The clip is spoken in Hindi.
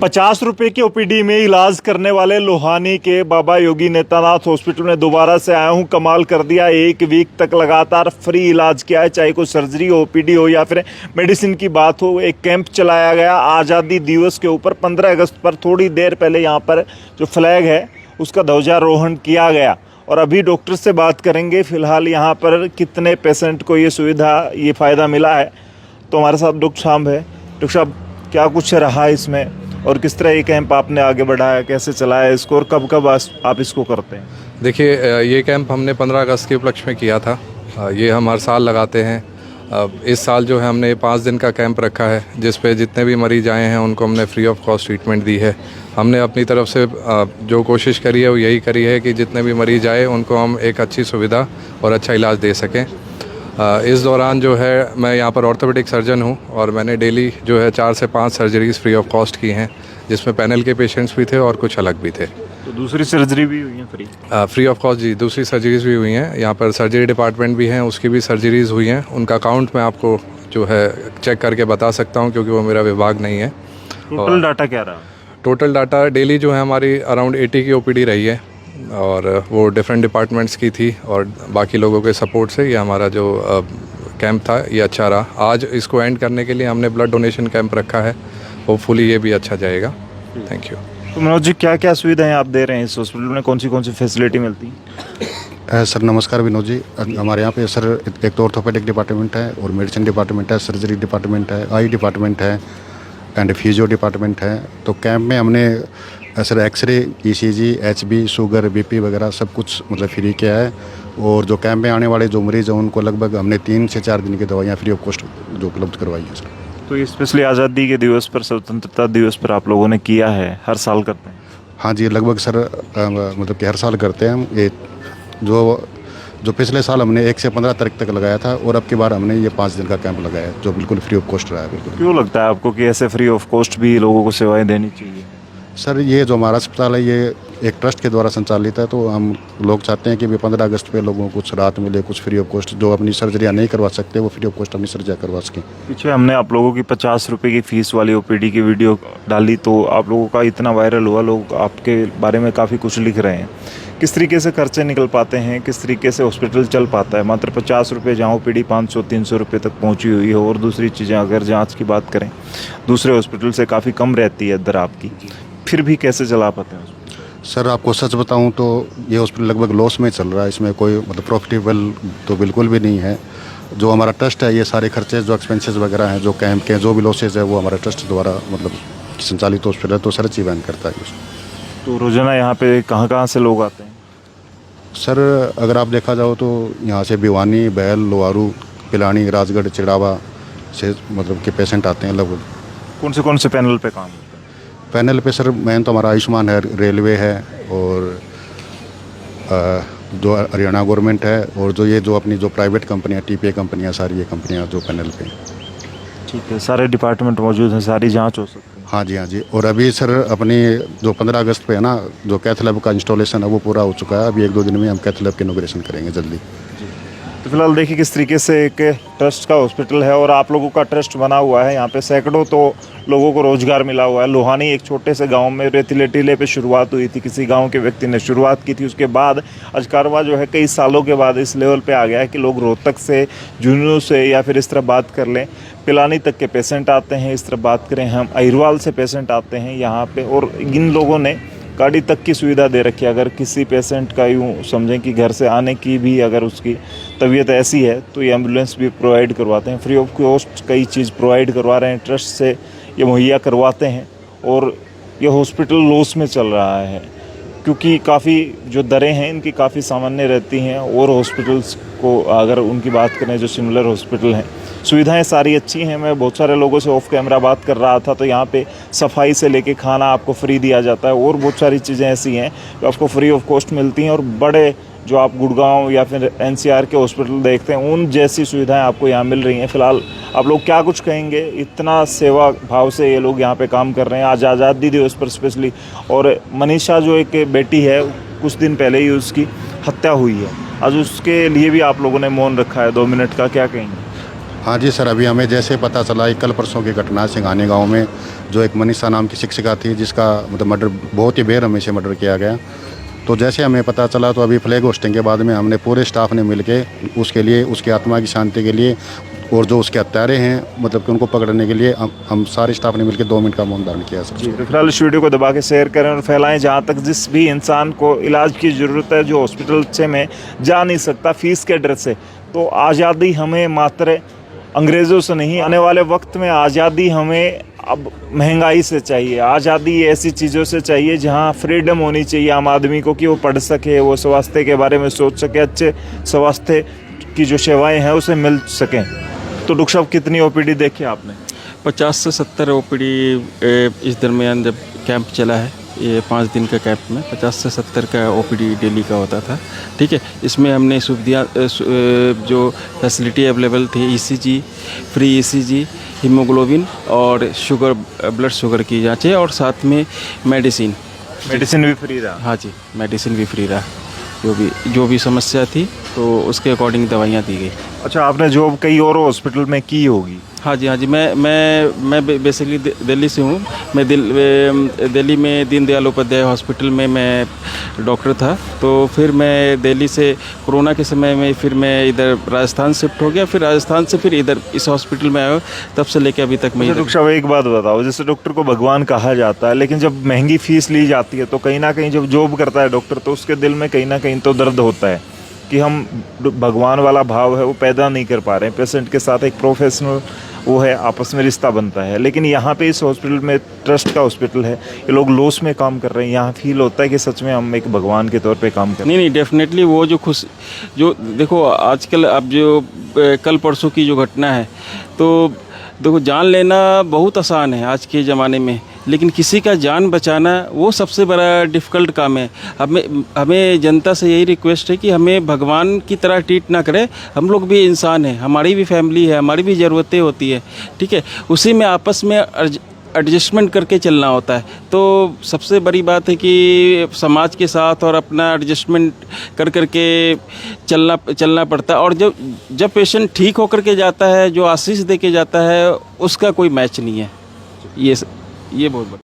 ₹50 की ओपीडी में इलाज करने वाले लोहानी के बाबा योगी नेतानाथ हॉस्पिटल में दोबारा से आया हूं। कमाल कर दिया। 1 वीक तक लगातार फ्री इलाज किया है, चाहे कोई सर्जरी हो, ओपीडी हो या फिर मेडिसिन की बात हो। एक कैंप चलाया गया आज़ादी दिवस के ऊपर 15 अगस्त पर। थोड़ी देर पहले यहाँ पर जो फ्लैग है उसका ध्वजारोहण किया गया और अभी डॉक्टर से बात करेंगे फिलहाल यहाँ पर कितने पेशेंट को ये सुविधा, ये फ़ायदा मिला है। तो हमारे साथ डॉक्टर साहब है। डॉक्टर साहब, क्या कुछ रहा इसमें और किस तरह ये कैंप आपने आगे बढ़ाया, कैसे चलाया इसको और कब कब आप इसको करते हैं? देखिए, ये कैंप हमने 15 अगस्त के उपलक्ष्य में किया था। ये हम हर साल लगाते हैं। इस साल जो है हमने 5 दिन का कैंप रखा है, जिस पे जितने भी मरीज आए हैं उनको हमने फ्री ऑफ कॉस्ट ट्रीटमेंट दी है। हमने अपनी तरफ से जो कोशिश करी है वो यही करी है कि जितने भी मरीज आए उनको हम एक अच्छी सुविधा और अच्छा इलाज दे सकें। इस दौरान जो है मैं यहाँ पर ऑर्थोपेडिक सर्जन हूँ और मैंने डेली जो है 4 से 5 सर्जरीज़ फ्री ऑफ कॉस्ट की हैं, जिसमें पैनल के पेशेंट्स भी थे और कुछ अलग भी थे। तो दूसरी सर्जरी भी हुई है फ्री ऑफ कॉस्ट? जी, दूसरी सर्जरीज़ भी हुई हैं। यहाँ पर सर्जरी डिपार्टमेंट भी हैं, उसकी भी सर्जरीज़ हुई हैं। उनका काउंट मैं आपको जो है चेक करके बता सकता हूँ, क्योंकि वो मेरा विभाग नहीं है। टोटल डाटा क्या रहा? टोटल डाटा डेली जो है हमारी अराउंड 80 की ओपीडी रही है और वो डिफरेंट डिपार्टमेंट्स की थी और बाकी लोगों के सपोर्ट से ये हमारा जो कैंप था ये अच्छा रहा। आज इसको एंड करने के लिए हमने ब्लड डोनेशन कैंप रखा है। होपफुली ये भी अच्छा जाएगा। Thank you. तो मनोज जी, क्या क्या सुविधाएं आप दे रहे हैं इस हॉस्पिटल में? कौन सी फैसिलिटी मिलती है? सर नमस्कार विनोद जी। हमारे यहाँ पे सर एक तो ऑर्थोपेडिक डिपार्टमेंट है और मेडिसिन डिपार्टमेंट है, सर्जरी डिपार्टमेंट है, आई डिपार्टमेंट है एंड फिजियो डिपार्टमेंट है। तो कैंप में हमने sir X ray, ECG, HB, sugar, BP वगैरह सब कुछ मतलब फ्री किया है। और जो कैंप में आने वाले जो मरीज़ हैं उनको लगभग हमने 3 से 4 दिन की दवाइयाँ फ्री ऑफ कॉस्ट जो उपलब्ध करवाई है सर। तो ये स्पेशली आज़ादी के दिवस पर, स्वतंत्रता दिवस पर आप लोगों ने किया है, हर साल करते हैं? हाँ जी, लगभग सर मतलब कि हर साल करते हैं हम। ये जो पिछले साल हमने 1 से 15 तारीख तक लगाया था और अब की बार हमने ये 5 दिन का कैंप लगाया जो बिल्कुल फ्री ऑफ कॉस्ट रहा है। बिल्कुल। क्यों लगता है आपको कि ऐसे फ्री ऑफ कॉस्ट भी लोगों को सेवाएं देनी चाहिए? सर ये जो हमारा अस्पताल है ये एक ट्रस्ट के द्वारा संचालित है, तो हम लोग चाहते हैं कि भी 15 अगस्त पे लोगों को कुछ राहत मिले, कुछ फ्री ऑफ कॉस्ट। जो अपनी सर्जरियाँ नहीं करवा सकते वो फ्री ऑफ कॉस्ट अपनी सर्जरियाँ करवा सकें। पीछे हमने आप लोगों की ₹50 की फीस वाली ओपीडी की वीडियो डाली तो आप लोगों का इतना वायरल हुआ, लोग आपके बारे में काफ़ी कुछ लिख रहे हैं। किस तरीके से खर्चे निकल पाते हैं, किस तरीके से हॉस्पिटल चल पाता है? मात्र ₹50 जहाँ ओपीडी 500-300 रुपये तक पहुँची हुई है। और दूसरी चीज़ें अगर जाँच की बात करें दूसरे हॉस्पिटल से काफ़ी कम रहती है दर आपकी, फिर भी कैसे चला पाते हैं? सर आपको सच बताऊं तो ये हॉस्पिटल लगभग लॉस में चल रहा है। इसमें कोई मतलब प्रॉफिटेबल तो बिल्कुल भी नहीं है। जो हमारा ट्रस्ट है ये सारे खर्चे जो एक्सपेंसेस वगैरह हैं, जो कैंप के जो भी लॉसेज है वो हमारा ट्रस्ट द्वारा मतलब संचालित हॉस्पिटल है, तो सर ही वहन करता है। तो रोजाना यहाँ पे कहाँ से लोग आते हैं? सर अगर आप देखा जाओ तो यहाँ से भिवानी, बैल, लोहारू, पिलानी, राजगढ़, चिड़ावा से मतलब के पेशेंट आते हैं लगभग। कौन से पैनल पे काम होता है? पैनल पे सर मेन तो हमारा आयुष्मान है, रेलवे है और जो हरियाणा गवर्नमेंट है और जो अपनी जो प्राइवेट कंपनियां, टीपीए कंपनियां, सारी ये कंपनियां जो पैनल पे। ठीक है, सारे डिपार्टमेंट मौजूद हैं, सारी जांच हो सकती है? हाँ जी, हाँ जी। और अभी सर अपनी जो 15 अगस्त पे है ना, जो कैथ लैब का इंस्टॉलेशन है वो पूरा हो चुका है। अभी 1-2 दिन में हम कैथ लैब की इनॉग्रेशन करेंगे जल्दी। तो फिलहाल देखिए किस तरीके से एक ट्रस्ट का हॉस्पिटल है और आप लोगों का ट्रस्ट बना हुआ है। यहाँ पे सैकड़ों तो लोगों को रोजगार मिला हुआ है। लोहानी एक छोटे से गांव में रेतीले टीले पे शुरुआत हुई थी, किसी गांव के व्यक्ति ने शुरुआत की थी। उसके बाद आज कारवा जो है कई सालों के बाद इस लेवल पे आ गया है कि लोग रोहतक से, झुंझुनू से या फिर इस तरह बात कर लें पिलानी तक के पेशेंट आते हैं। इस तरह बात करें हम अहिरवाल से पेशेंट आते हैं यहाँ पे और इन लोगों ने गाड़ी तक की सुविधा दे रखी है। अगर किसी पेशेंट का यूँ समझें कि घर से आने की भी अगर उसकी तबीयत ऐसी है तो ये एम्बुलेंस भी प्रोवाइड करवाते हैं। फ्री ऑफ कॉस्ट कई चीज़ प्रोवाइड करवा रहे हैं, ट्रस्ट से ये मुहैया करवाते हैं। और ये हॉस्पिटल लॉस में चल रहा है क्योंकि काफ़ी जो दरें हैं इनकी काफ़ी सामान्य रहती हैं और हॉस्पिटल्स को अगर उनकी बात करें जो सिमिलर हॉस्पिटल हैं, सुविधाएं सारी अच्छी हैं। मैं बहुत सारे लोगों से ऑफ कैमरा बात कर रहा था तो यहाँ पे सफाई से लेके खाना आपको फ्री दिया जाता है और बहुत सारी चीज़ें ऐसी हैं जो आपको फ्री ऑफ कॉस्ट मिलती हैं। और बड़े जो आप गुड़गांव या फिर एनसीआर के हॉस्पिटल देखते हैं उन जैसी सुविधाएं आपको यहाँ मिल रही हैं। फिलहाल आप लोग क्या कुछ कहेंगे? इतना सेवा भाव से ये लोग यहाँ पे काम कर रहे हैं आज आज़ादी दिवस पर स्पेशली। और मनीषा जो एक बेटी है, कुछ दिन पहले ही उसकी हत्या हुई है, आज उसके लिए भी आप लोगों ने मौन रखा है 2 मिनट का, क्या कहेंगे? हाँ जी सर, अभी हमें जैसे पता चला कल परसों की घटना सिंघानी गांव में जो एक मनीषा नाम की शिक्षिका थी जिसका मतलब मर्डर बहुत ही बेरहमी से मर्डर किया गया। तो जैसे हमें पता चला तो अभी फ्लैग होस्टिंग के बाद में हमने पूरे स्टाफ ने मिलके उसके लिए, उसकी आत्मा की शांति के लिए और जो उसके हत्यारे हैं मतलब कि उनको पकड़ने के लिए हम सारे स्टाफ ने मिलकर 2 मिनट का मौन धारण किया सर। जी, तो फिलहाल इस वीडियो को दबा के शेयर करें और फैलाएं जहाँ तक जिस भी इंसान को इलाज की ज़रूरत है, जो हॉस्पिटल अच्छे में जा नहीं सकता फीस के डर से। तो आज़ादी हमें मात्र अंग्रेज़ों से नहीं, आने वाले वक्त में आज़ादी हमें अब महंगाई से चाहिए। आज़ादी ऐसी चीज़ों से चाहिए जहाँ फ्रीडम होनी चाहिए आम आदमी को कि वो पढ़ सके, वो स्वास्थ्य के बारे में सोच सके, अच्छे स्वास्थ्य की जो सेवाएँ हैं उसे मिल सकें। तो डॉक्टर साहब कितनी ओपीडी देखी आपने? 50 से 70 ओपीडी इस दरमियान जब कैंप चला है, ये 5 दिन का कैंप में 50 से 70 का ओपीडी डेली का होता था। ठीक है, इसमें हमने सुविधा जो फैसिलिटी अवेलेबल थी, ईसीजी, फ्री ईसीजी, हीमोग्लोबिन और शुगर, ब्लड शुगर की जांचें और साथ में मेडिसिन मेडिसिन भी फ्री रहा? हाँ जी, मेडिसिन भी फ्री रहा। जो भी समस्या थी तो उसके अकॉर्डिंग दवाइयाँ दी गई। अच्छा, आपने जॉब कई और हॉस्पिटल में की होगी? हाँ जी, मैं बेसिकली दिल्ली से हूँ। मैं दिल्ली में दीनदयाल उपाध्याय हॉस्पिटल में मैं डॉक्टर था। तो फिर मैं दिल्ली से कोरोना के समय में फिर मैं इधर राजस्थान शिफ्ट हो गया। फिर राजस्थान से फिर इधर इस हॉस्पिटल में आया, तब से लेकर अभी तक मैं। डॉक्टर साहब एक बात बताओ, जैसे डॉक्टर को भगवान कहा जाता है, लेकिन जब महंगी फीस ली जाती है तो कहीं ना कहीं जब जॉब करता है डॉक्टर तो उसके दिल में कहीं ना कहीं तो दर्द होता है कि हम भगवान वाला भाव है वो पैदा नहीं कर पा रहे हैं। पेशेंट के साथ एक प्रोफेशनल वो है, आपस में रिश्ता बनता है। लेकिन यहाँ पे इस हॉस्पिटल में, ट्रस्ट का हॉस्पिटल है, ये लोग लॉस में काम कर रहे हैं, यहाँ फील होता है कि सच में हम एक भगवान के तौर पे काम कर रहे हैं। नहीं, डेफिनेटली वो जो देखो आजकल अब जो कल परसों की जो घटना है, तो देखो जान लेना बहुत आसान है आज के ज़माने में, लेकिन किसी का जान बचाना वो सबसे बड़ा डिफ़िकल्ट काम है। हमें जनता से यही रिक्वेस्ट है कि हमें भगवान की तरह ट्रीट ना करें। हम लोग भी इंसान हैं, हमारी भी फैमिली है, हमारी भी ज़रूरतें होती है। ठीक है, उसी में आपस में एडजस्टमेंट करके चलना होता है। तो सबसे बड़ी बात है कि समाज के साथ और अपना एडजस्टमेंट कर करके चलना पड़ता है। और जब पेशेंट ठीक होकर के जाता है, जो आशीष दे के जाता है, उसका कोई मैच नहीं है। ये बहुत बड़ा